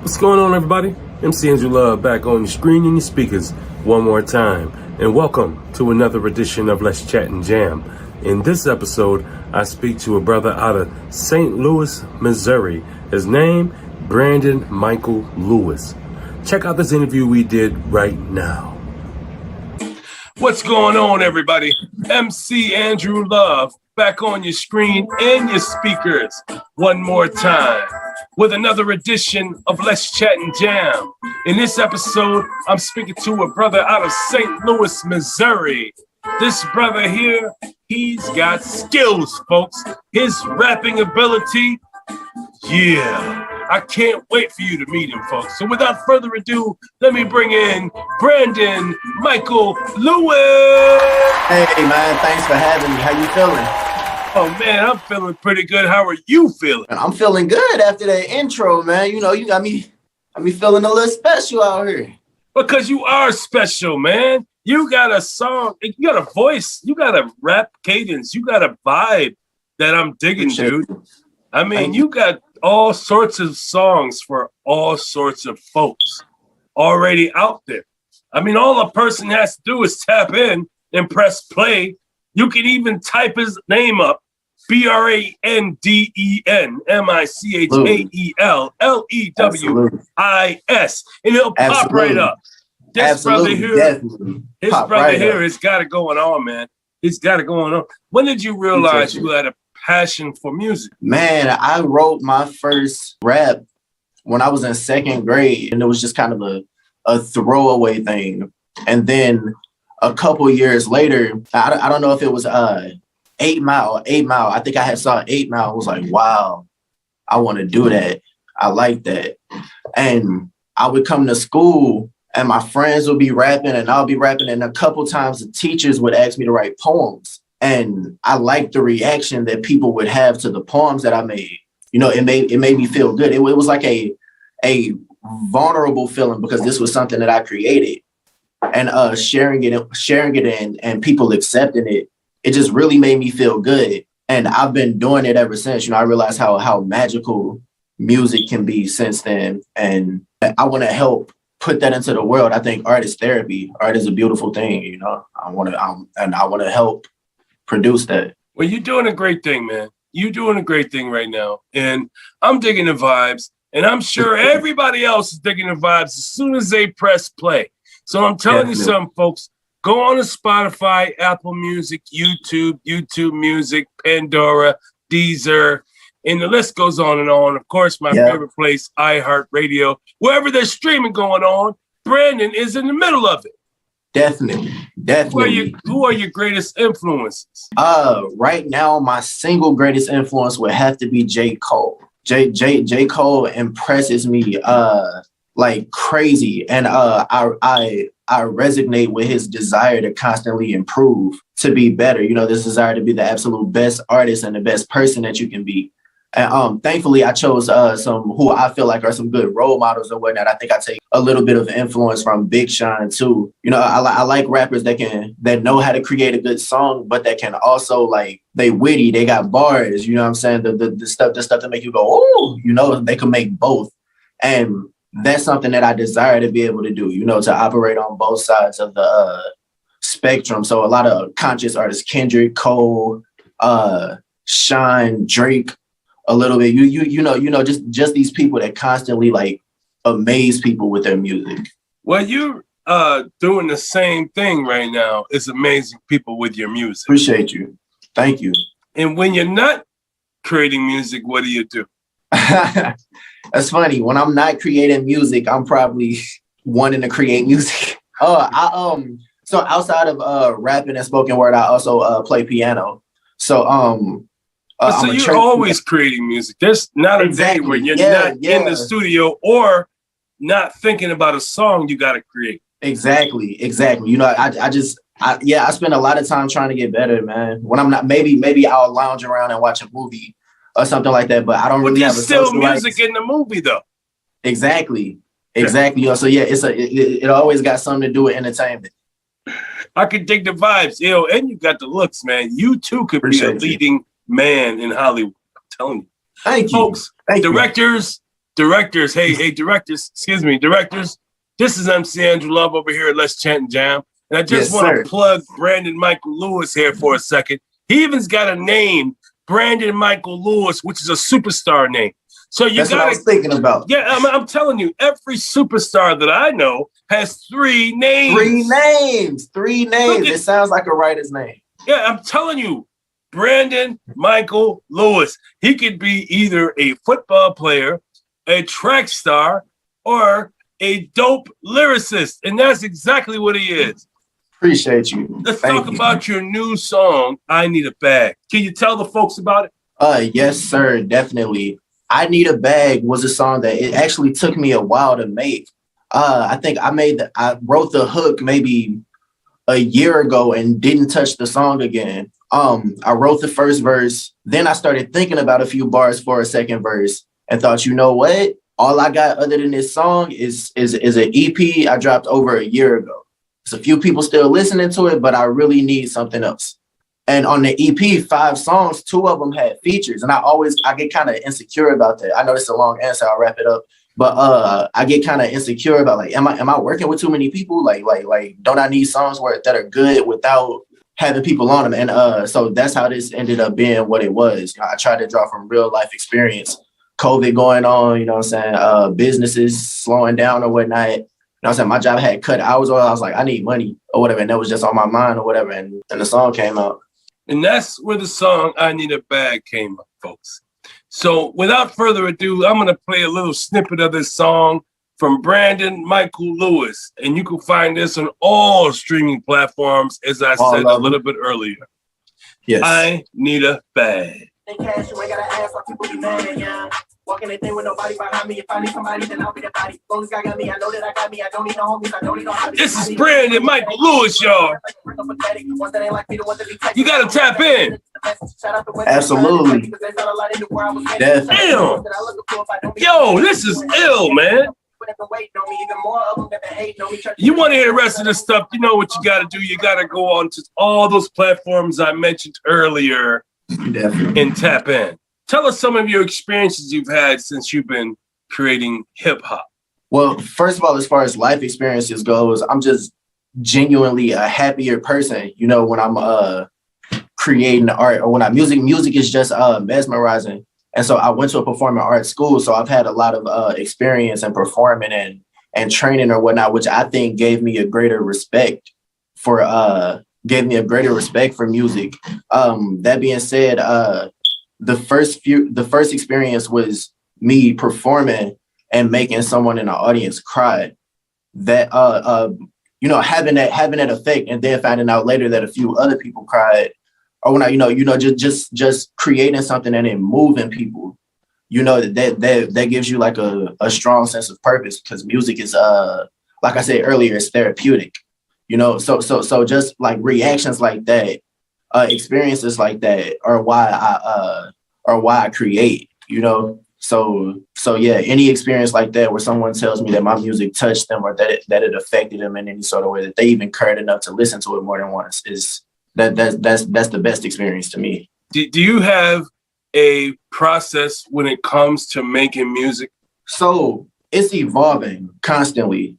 What's going on, everybody? MC Andrew Love back on your screen and your speakers one more time. And welcome to another edition of Let's Chat and Jam. In this episode, I speak to a brother out of St. Louis, Missouri. His name, Branden Michael Lewis. Check out this interview we did right now. What's going on, everybody? MC Andrew Love back on your screen and your speakers one more time with another edition of Let's Chat and Jam. In this episode, I'm speaking to a brother out of St. Louis, Missouri. This brother here, he's got skills, folks. His rapping ability, yeah. I can't wait for you to meet him, folks. So without further ado, let me bring in Branden Michael Lewis. Hey, man, thanks for having me. How you feeling? Oh, man, I'm feeling pretty good. How are you feeling? I'm feeling good after that intro, man. You know, you got me feeling a little special out here. Because you are special, man. You got a song, you got a voice, you got a rap cadence, you got a vibe that I'm digging, dude. I mean, you got all sorts of songs for all sorts of folks already out there. I mean, all a person has to do is tap in and press play. You can even type his name up, BrandenMichaelLewis, and it'll pop right up. This brother here, has got it going on, man. He's got it going on. When did you realize you had a passion for music? Man, I wrote my first rap when I was in second grade, and it was just kind of a throwaway thing. And then a couple years later, I don't know if it was 8 Mile. I think I had saw 8 Mile. I was like, wow, I want to do that. I like that. And I would come to school and my friends would be rapping and I'll be rapping. And a couple times the teachers would ask me to write poems. And I liked the reaction that people would have to the poems that I made. You know, it made me feel good. It was like a vulnerable feeling because this was something that I created. And sharing it and people accepting it, it just really made me feel good. And I've been doing it ever since. You know, I realized how magical music can be since then. And I want to help put that into the world. I think art is therapy. Art is a beautiful thing, you know. I want to help produce that. Well, you're doing a great thing, man. You're doing a great thing right now. And I'm digging the vibes. And I'm sure everybody else is digging the vibes as soon as they press play. So I'm telling you something, folks. Go on to Spotify, Apple Music, YouTube Music, Pandora, Deezer, and the list goes on and on. Of course, my favorite place, iHeartRadio. Wherever there's streaming going on, Branden is in the middle of it. Definitely. Who are your greatest influences? Right now, my single greatest influence would have to be J. Cole. J. Cole impresses me like crazy, and I resonate with his desire to constantly improve, to be better. You know, this desire to be the absolute best artist and the best person that you can be. And thankfully, I chose some who I feel like are some good role models and whatnot. I think I take a little bit of influence from Big Sean too. You know, I like rappers that know how to create a good song, but that can also, like, they witty, they got bars. You know what I'm saying? The stuff that make you go, oh, you know, they can make both. And that's something that I desire to be able to do, you know, to operate on both sides of the spectrum. So a lot of conscious artists, Kendrick, Cole, Sean, Drake, a little bit, you know, just these people that constantly like amaze people with their music. Well, you're doing the same thing right now. It's amazing people with your music. Appreciate you. Thank you. And when you're not creating music, what do you do? That's funny. When I'm not creating music, I'm probably wanting to create music. So outside of rapping and spoken word, I also play piano. So so you're always creating music. There's not a day where you're not in the studio or not thinking about a song you got to create. Exactly. You know, I spend a lot of time trying to get better, man. When I'm not, maybe I'll lounge around and watch a movie or something like that, but I don't really have a still music in the movie though. Exactly. You know, so yeah, it always got something to do with entertainment. I can dig the vibes, you know, and you got the looks, man. You too could be a leading man in Hollywood. I'm telling you. Thank you. Folks, directors, Directors, hey, directors, excuse me, directors. This is MC Andrew Love over here at Let's Chat and Jam. And I just want to plug Branden Michael Lewis here for a second. He even's got a name, Branden Michael Lewis, which is a superstar name. So that's what I was thinking about. Yeah, I'm telling you, every superstar that I know has 3 names. 3 names. It sounds like a writer's name. Yeah, I'm telling you, Branden Michael Lewis. He could be either a football player, a track star, or a dope lyricist. And that's exactly what he is. Appreciate you. Let's talk about your new song, I Need a Bag. Can you tell the folks about it? Yes, sir, definitely. I Need a Bag was a song that it actually took me a while to make. I think I wrote the hook maybe a year ago and didn't touch the song again. I wrote the first verse, then I started thinking about a few bars for a second verse and thought, you know what? All I got other than this song is an EP I dropped over a year ago. There's a few people still listening to it, but I really need something else. And on the EP, 5 songs, 2 of them had features. And I get kind of insecure about that. I know it's a long answer, I'll wrap it up. But I get kind of insecure about like, am I working with too many people? Like, don't I need songs that are good without having people on them? And so that's how this ended up being what it was. I tried to draw from real life experience. COVID going on, you know what I'm saying? Businesses slowing down or whatnot. You know what I'm saying? My job had cut hours, or I was like, I need money or whatever. And that was just on my mind or whatever. And the song came out. And that's where the song I Need a Bag came up, folks. So without further ado, I'm going to play a little snippet of this song from Branden Michael Lewis. And you can find this on all streaming platforms, as I said a little bit earlier. Yes. I Need a Bag. Walking anything with nobody behind me. If I need somebody, then I'll be the body. Long as God got me, I know that I got me. I don't need no homies. I don't need no hobbies. This is Branden Michael Lewis, y'all. You gotta tap in. Absolutely. Damn. Yo, this is ill, man. You want to hear the rest of this stuff? You know what you got to do. You got to go on to all those platforms I mentioned earlier and tap in. Tell us some of your experiences you've had since you've been creating hip hop. Well, first of all, as far as life experiences goes, I'm just genuinely a happier person, you know, when I'm creating art or when music is just mesmerizing. And so I went to a performing arts school. So I've had a lot of experience in performing and training or whatnot, which I think gave me a greater respect for music. That being said, the first experience was me performing and making someone in the audience cry. That having that effect, and then finding out later that a few other people cried, or when just creating something and then moving people, that gives you like a strong sense of purpose, because music is like I said earlier, it's therapeutic. So just like reactions like that, experiences like that are why I create, So yeah, any experience like that where someone tells me that my music touched them or that it affected them in any sort of way, that they even cared enough to listen to it more than once, is that's the best experience to me. Do you have a process when it comes to making music? So it's evolving constantly.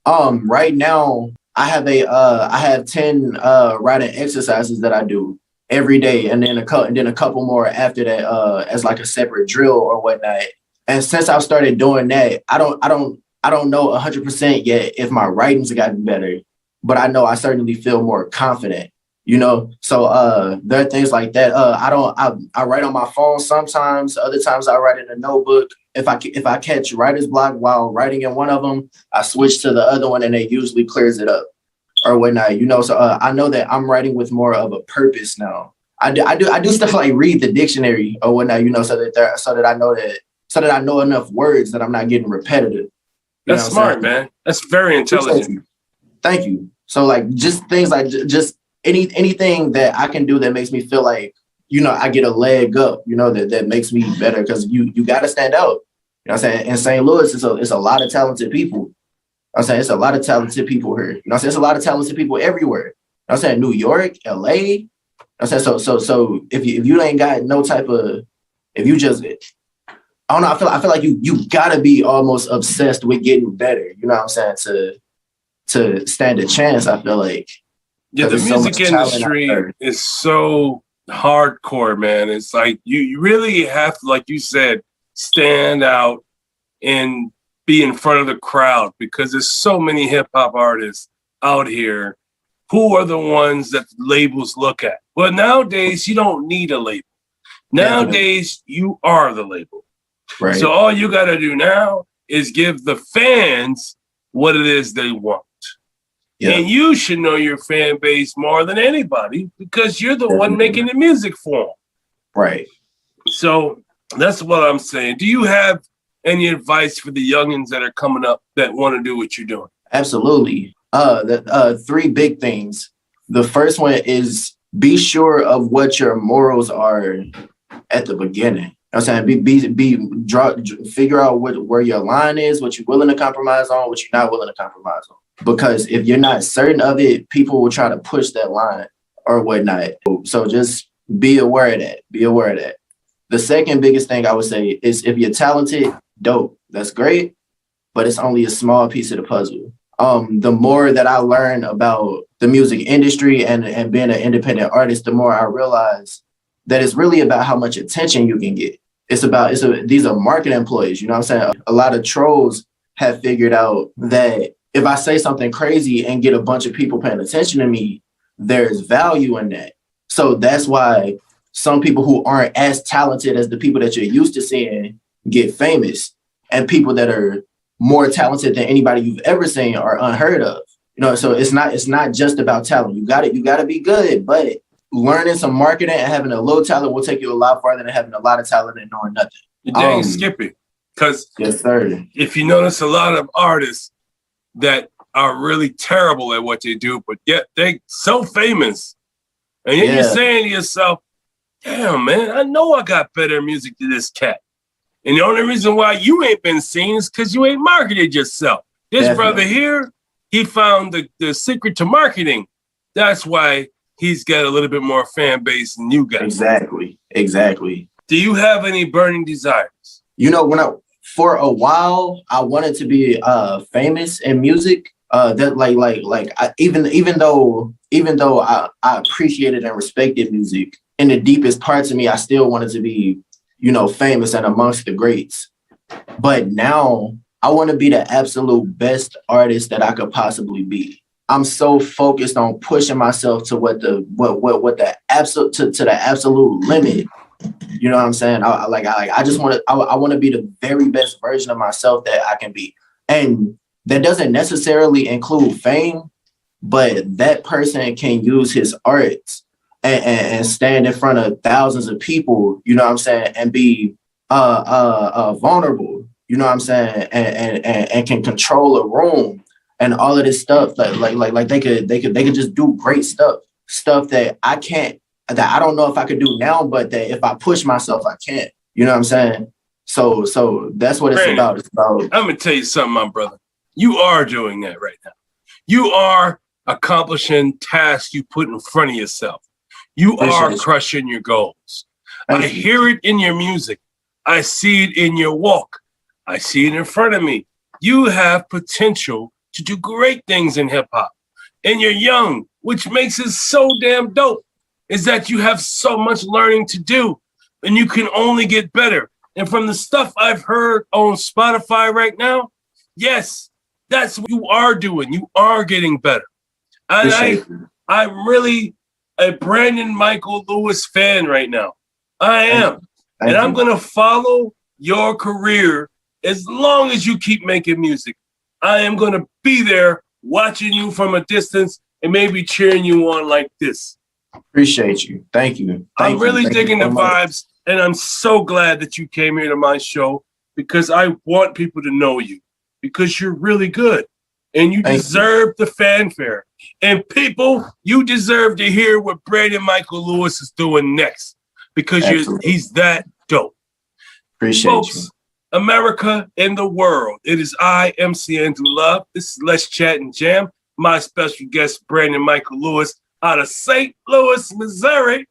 Right now I have 10 writing exercises that I do every day, and then a couple more after that as like a separate drill or whatnot. And since I've started doing that, I don't know 100% yet if my writing's gotten better, but I know I certainly feel more confident. So there are things like that. I write on my phone sometimes. Other times I write in a notebook. If I catch writer's block while writing in one of them, I switch to the other one, and it usually clears it up or whatnot. So I know that I'm writing with more of a purpose now. I do stuff like read the dictionary or whatnot. So that I know enough words that I'm not getting repetitive. That's smart, man. That's very intelligent. Thank you. So like just things like just anything that I can do that makes me feel like, I get a leg up, that makes me better, because you got to stand out. I'm saying? In St. Louis, it's a lot of talented people. I'm saying it's a lot of talented people here. I'm saying it's a lot of talented people everywhere. I'm saying New York, LA. I'm saying so if you ain't got no type of, if you just I don't know. I feel like you gotta be almost obsessed with getting better. You know what I'm saying? To stand a chance. I feel like. Yeah, the music industry is so hardcore, man. It's like you really have to, like you said, stand out and be in front of the crowd because there's so many hip hop artists out here. Who are the ones that labels look at? Well, nowadays you don't need a label. Nowadays you are the label. Right. So all you got to do now is give the fans what it is they want. Yeah. And you should know your fan base more than anybody because you're the one making the music for them. Right. So that's what I'm saying. Do you have any advice for the youngins that are coming up that want to do what you're doing? Absolutely. Three big things. The first one is be sure of what your morals are at the beginning. You know what I'm saying? Figure out where your line is, what you're willing to compromise on, what you're not willing to compromise on. Because if you're not certain of it, people will try to push that line or whatnot. So just be aware of that. Be aware of that. The second biggest thing I would say is if you're talented, dope. That's great, but it's only a small piece of the puzzle. The more that I learn about the music industry and being an independent artist, the more I realize that it's really about how much attention you can get. These are market employees. You know what I'm saying? A lot of trolls have figured out that if I say something crazy and get a bunch of people paying attention to me, there's value in that. So that's why some people who aren't as talented as the people that you're used to seeing get famous, and people that are more talented than anybody you've ever seen are unheard of. You know, so it's not just about talent. You got to be good, but learning some marketing and having a little talent will take you a lot farther than having a lot of talent and knowing nothing. You dang Skippy. Because yes, sir. If you notice, a lot of artists that are really terrible at what they do, but yet they so famous. And then you're saying to yourself, damn, man, I know I got better music than this cat. And the only reason why you ain't been seen is because you ain't marketed yourself. This brother here, he found the secret to marketing. That's why he's got a little bit more fan base than you got. Exactly. Do you have any burning desires? You know, for a while, I wanted to be famous in music. Even though I appreciated and respected music, in the deepest parts of me, I still wanted to be, famous and amongst the greats. But now I want to be the absolute best artist that I could possibly be. I'm so focused on pushing myself to the absolute limit. You know what I'm saying? I want to be the very best version of myself that I can be. And that doesn't necessarily include fame, but that person can use his art and stand in front of thousands of people, you know what I'm saying, and be vulnerable, you know what I'm saying, and can control a room and all of this stuff. Like they could just do great stuff that I can't, that I don't know if I could do now, but that if I push myself, I can. You know what I'm saying? So that's what it's about. It's about. I'm gonna tell you something, my brother. You are doing that right now. You are accomplishing tasks you put in front of yourself. You are crushing your goals. I hear it in your music. I see it in your walk. I see it in front of me. You have potential to do great things in hip hop. And you're young, which makes it so damn dope, is that you have so much learning to do and you can only get better. And from the stuff I've heard on Spotify right now, yes, that's what you are doing. You are getting better. And I'm really a Branden Michael Lewis fan right now. I am. And I'm going to follow your career as long as you keep making music. I am going to be there watching you from a distance and maybe cheering you on like this. Appreciate you. Thank you. I'm really digging the vibes, and I'm so glad that you came here to my show because I want people to know you because you're really good and you deserve the fanfare. And people, you deserve to hear what Branden Michael Lewis is doing next because he's that dope. Appreciate Folks, you. America and the world. It is I, MC Andrew Love. This is Let's Chat and Jam. My special guest, Branden Michael Lewis, out of St. Louis, Missouri.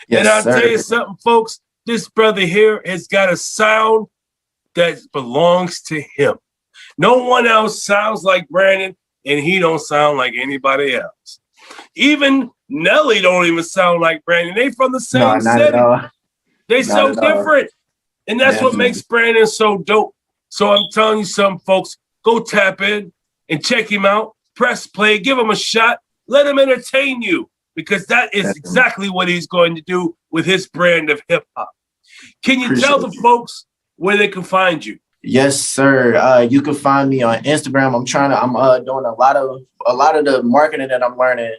Yes, and I'll tell you something, folks. This brother here has got a sound that belongs to him. No one else sounds like Branden, and he don't sound like anybody else. Even Nelly don't even sound like Branden. They from the same not city. at all. They so Not at all. different. And that's what makes Branden so dope. So I'm telling you something, folks. Go tap in and check him out. Press play. Give him a shot. Let him entertain you, because that is exactly what he's going to do with his brand of hip-hop. Can you tell the folks where they can find you? Yes, sir. You can find me on Instagram. I'm doing a lot of the marketing that I'm learning.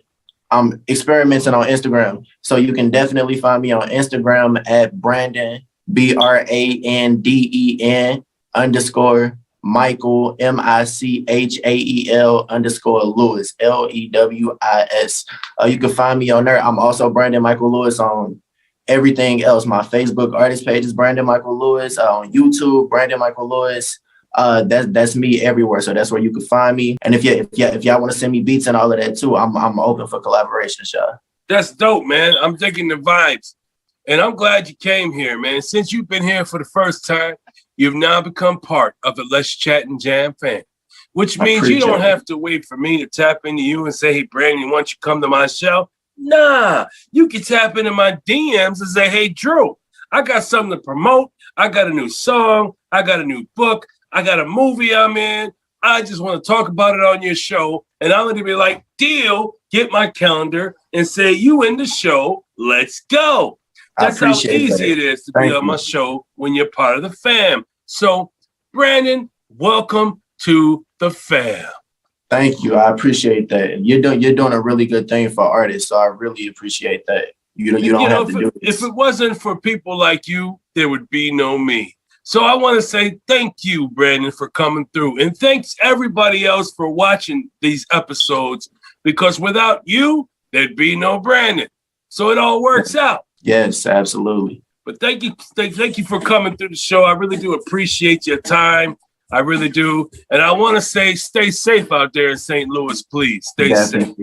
I'm experimenting on Instagram. So you can definitely find me on Instagram at Branden, BRANDEN _ Michael, MICHAEL _ Lewis, LEWIS. You can find me on there. I'm also Branden Michael Lewis on everything else. My Facebook artist page is Branden Michael Lewis. On YouTube, Branden Michael Lewis. That's me everywhere. So that's where you can find me. And if y'all want to send me beats and all of that too, I'm open for collaboration, y'all. That's dope, man. I'm digging the vibes. And I'm glad you came here, man. Since you've been here for the first time, you've now become part of the Let's Chat and Jam fan, which means you don't have to wait for me to tap into you and say, hey, Branden, why don't you come to my show? Nah, you can tap into my DMs and say, hey, Drew, I got something to promote. I got a new song. I got a new book. I got a movie I'm in. I just want to talk about it on your show. And I'm going to be like, deal, get my calendar and say, you in the show. Let's go. That's how easy it is to be on my show when you're part of the fam. So, Branden, welcome to the fam. Thank you. I appreciate that. You're doing a really good thing for artists, so I really appreciate that. You don't have to do this. If it wasn't for people like you, there would be no me. So I want to say thank you, Branden, for coming through. And thanks everybody else for watching these episodes, because without you, there'd be no Branden. So it all works out. Yes, absolutely. But thank you for coming through the show. I really do appreciate your time. I really do. And I want to say, stay safe out there in St. Louis, please. Stay safe.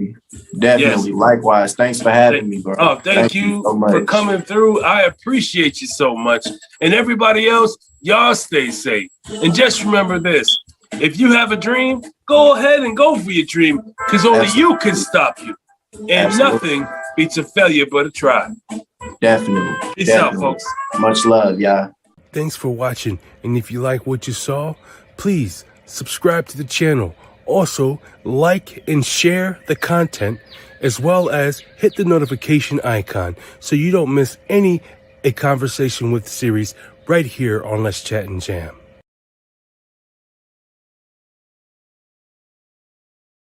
Definitely. Yes. Likewise. Thanks for having me, bro. Oh, thank you so much for coming through. I appreciate you so much. And everybody else, y'all stay safe. And just remember this. If you have a dream, go ahead and go for your dream, because only you can stop you. And nothing beats a failure but a try. Definitely. Peace out, folks. Much love, y'all. Thanks for watching. And if you like what you saw, please subscribe to the channel. Also, like and share the content, as well as hit the notification icon so you don't miss A Conversation with series right here on Let's Chat and Jam.